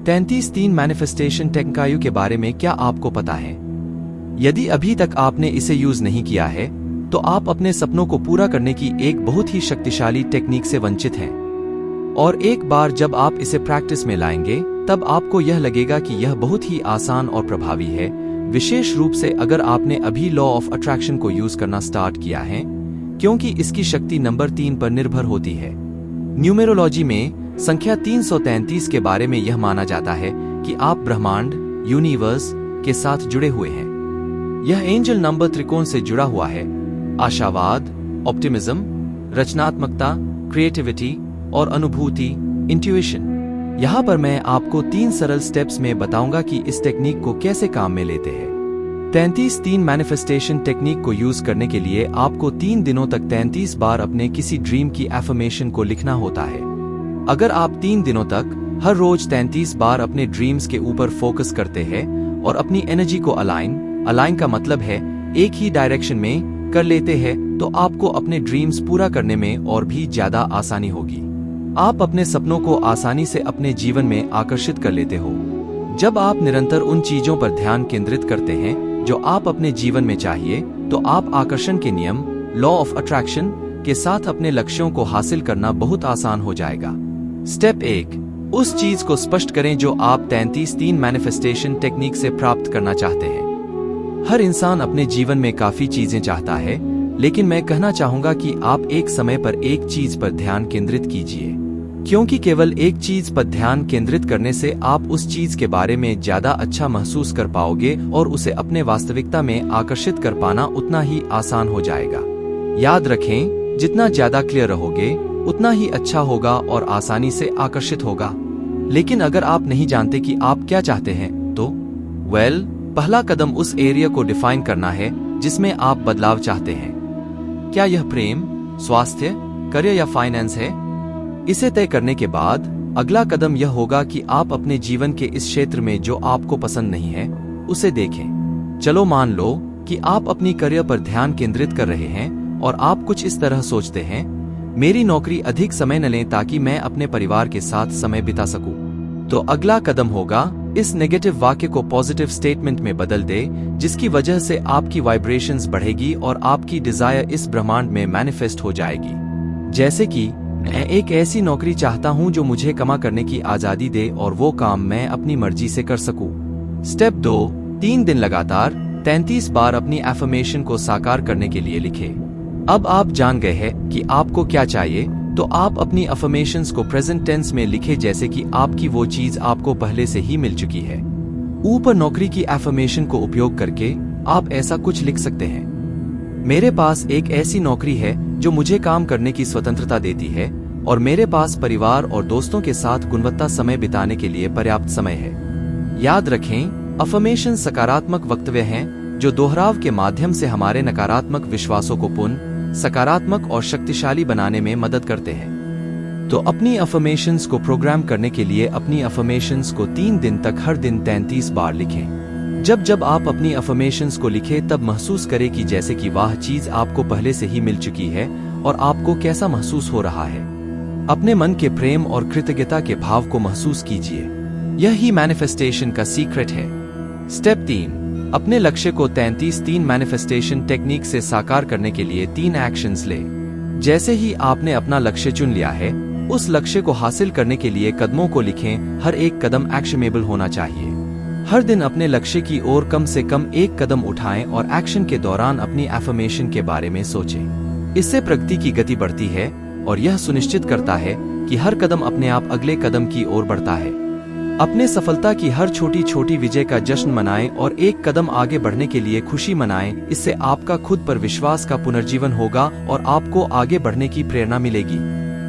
33 manifestation technique के बारे में क्या आपको पता है? यदि अभी तक आपने इसे यूज नहीं किया है तो आप अपने सपनों को पूरा करने की एक बहुत ही शक्तिशाली टेक्निक से वंचित हैं। और एक बार जब आप इसे प्रैक्टिस में लाएंगे तब आपको यह लगेगा कि यह बहुत ही आसान और प्रभावी है, विशेष रूप से अगर आपने अभी लॉ ऑफ अट्रैक्शन को यूज करना स्टार्ट किया है, क्योंकि इसकी शक्ति नंबर 3 पर निर्भर होती है। न्यूमेरोलॉजी में संख्या 333 के बारे में यह माना जाता है कि आप ब्रह्मांड यूनिवर्स के साथ जुड़े हुए हैं। यह एंजल नंबर त्रिकोण से जुड़ा हुआ है। आशावाद, ऑप्टिमिज्म, रचनात्मकता, क्रिएटिविटी और अनुभूति, इंट्यूइशन। यहाँ पर मैं आपको 3 सरल स्टेप्स में बताऊंगा कि इस टेक्निक को कैसे काम में लेते हैं। 33 मैनिफेस्टेशन टेक्निक को यूज करने के लिए आपको 3 दिनों तक 33 बार अपने किसी ड्रीम की एफर्मेशन को लिखना होता है। अगर आप 3 दिनों तक हर रोज 33 बार अपने ड्रीम्स के ऊपर फोकस करते हैं और अपनी एनर्जी को अलाइन का मतलब है एक ही डायरेक्शन में कर लेते हैं, तो आपको अपने ड्रीम्स पूरा करने में और भी ज्यादा आसानी होगी। आप अपने सपनों को आसानी से अपने जीवन में आकर्षित कर लेते हो। जब आप निरंतर उन चीजों पर ध्यान केंद्रित करते हैं जो आप अपने जीवन में चाहिए, तो आप आकर्षण के नियम लॉ ऑफ अट्रैक्शन के साथ अपने लक्ष्यों को हासिल करना बहुत आसान हो जाएगा। स्टेप 1, उस चीज को स्पष्ट करें जो आप 33 मैनिफेस्टेशन टेक्निक से प्राप्त करना चाहते हैं। हर इंसान अपने जीवन में काफी चीजें चाहता है, लेकिन मैं कहना चाहूंगा कि आप एक समय पर एक चीज पर ध्यान केंद्रित कीजिए, क्योंकि केवल एक चीज पर ध्यान केंद्रित करने से आप उस चीज के बारे में ज्यादा अच्छा महसूस कर पाओगे और उसे अपने वास्तविकता में आकर्षित कर पाना उतना ही आसान हो जाएगा। याद रखें, जितना ज्यादा क्लियर रहोगे उतना ही अच्छा होगा और आसानी से आकर्षित होगा। लेकिन अगर आप नहीं जानते कि आप क्या चाहते हैं, तो पहला कदम उस एरिया को डिफाइन करना है जिसमें आप बदलाव चाहते हैं। क्या यह प्रेम, स्वास्थ्य, करियर या फाइनेंस है? इसे तय करने के बाद अगला कदम यह होगा कि आप अपने जीवन के इस क्षेत्र में जो आपको पसंद नहीं है उसे देखें। चलो मान लो कि आप अपनी करियर पर ध्यान केंद्रित कर रहे हैं और आप कुछ इस तरह सोचते हैं, मेरी नौकरी अधिक समय न ले ताकि मैं अपने परिवार के साथ समय बिता सकूं। तो अगला कदम होगा इस नेगेटिव वाक्य को पॉजिटिव स्टेटमेंट में बदल दे, जिसकी वजह से आपकी वाइब्रेशंस बढ़ेगी और आपकी डिजायर इस ब्रह्मांड में मैनिफेस्ट हो जाएगी। जैसे कि मैं एक ऐसी नौकरी चाहता हूं जो मुझे कमा करने की आजादी दे और वो काम मैं अपनी मर्जी से कर सकूं। स्टेप 2, 3 दिन लगातार 33 बार अपनी एफर्मेशन को साकार करने के लिए लिखें। अब आप जान गए हैं कि आपको क्या चाहिए, तो आप अपनी अफर्मेशंस को प्रेजेंट टेंस में लिखें जैसे कि आपकी वो चीज आपको पहले से ही मिल चुकी है। ऊपर नौकरी की एफर्मेशन को उपयोग करके आप ऐसा कुछ लिख सकते हैं, मेरे पास एक ऐसी नौकरी है जो मुझे काम करने की स्वतंत्रता देती है और मेरे पास परिवार और दोस्तों के साथ गुणवत्ता समय बिताने के लिए पर्याप्त समय है। याद रखें, अफर्मेशन सकारात्मक वक्तव्य हैं जो दोहराव के माध्यम से हमारे नकारात्मक विश्वासों को पुनः सकारात्मक और शक्तिशाली बनाने में मदद करते हैं। तो अपनी अफर्मेशंस को प्रोग्राम करने के लिए अपनी अफर्मेशंस को 3 दिन तक हर दिन 33 बार लिखें। जब आप अपनी अफर्मेशंस को लिखें तब महसूस करें कि जैसे कि वह चीज आपको पहले से ही मिल चुकी है और आपको कैसा महसूस हो रहा है। अपने मन के प्रेम और कृतज्ञता के भाव को महसूस कीजिए। यही मैनिफेस्टेशन का सीक्रेट है। स्टेप 3, अपने लक्ष्य को 33 मैनिफेस्टेशन टेक्निक से साकार करने के लिए 3 एक्शंस ले। जैसे ही आपने अपना लक्ष्य चुन लिया है, उस लक्ष्य को हासिल करने के लिए कदमों को लिखें। हर एक कदम एक्शनेबल होना चाहिए। हर दिन अपने लक्ष्य की ओर कम से कम एक कदम उठाएं और एक्शन के दौरान अपनी एफर्मेशन के बारे में सोचें। इससे प्रगति की गति बढ़ती है और यह सुनिश्चित करता है कि हर कदम अपने आप अगले कदम की ओर बढ़ता है। अपने सफलता की हर छोटी छोटी विजय का जश्न मनाएं और एक कदम आगे बढ़ने के लिए खुशी मनाएं। इससे आपका खुद पर विश्वास का पुनर्जीवन होगा और आपको आगे बढ़ने की प्रेरणा मिलेगी।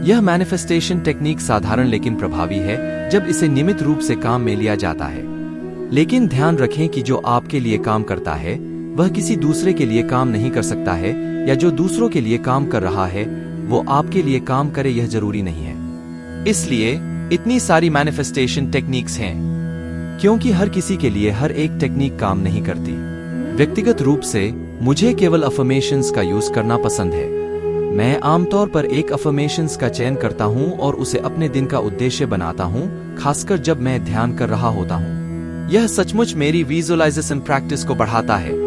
यह मैनिफेस्टेशन टेक्निक साधारण लेकिन प्रभावी है जब इसे नियमित रूप से काम में लिया जाता है। लेकिन ध्यान रखें कि जो आपके लिए काम करता है वह किसी दूसरे के लिए काम नहीं कर सकता है, या जो दूसरों के लिए काम कर रहा है वो आपके लिए काम करे यह जरूरी नहीं है। इसलिए इतनी सारी मैनिफेस्टेशन टेक्निक्स हैं, क्योंकि हर किसी के लिए हर एक टेक्निक काम नहीं करती। व्यक्तिगत रूप से मुझे केवल अफर्मेशंस का यूज करना पसंद है। मैं आमतौर पर एक अफर्मेशंस का चयन करता हूं और उसे अपने दिन का उद्देश्य बनाता हूं, खासकर जब मैं ध्यान कर रहा होता हूं। यह सचमुच मेरी विजुअलाइजेशन प्रैक्टिस को बढ़ाता है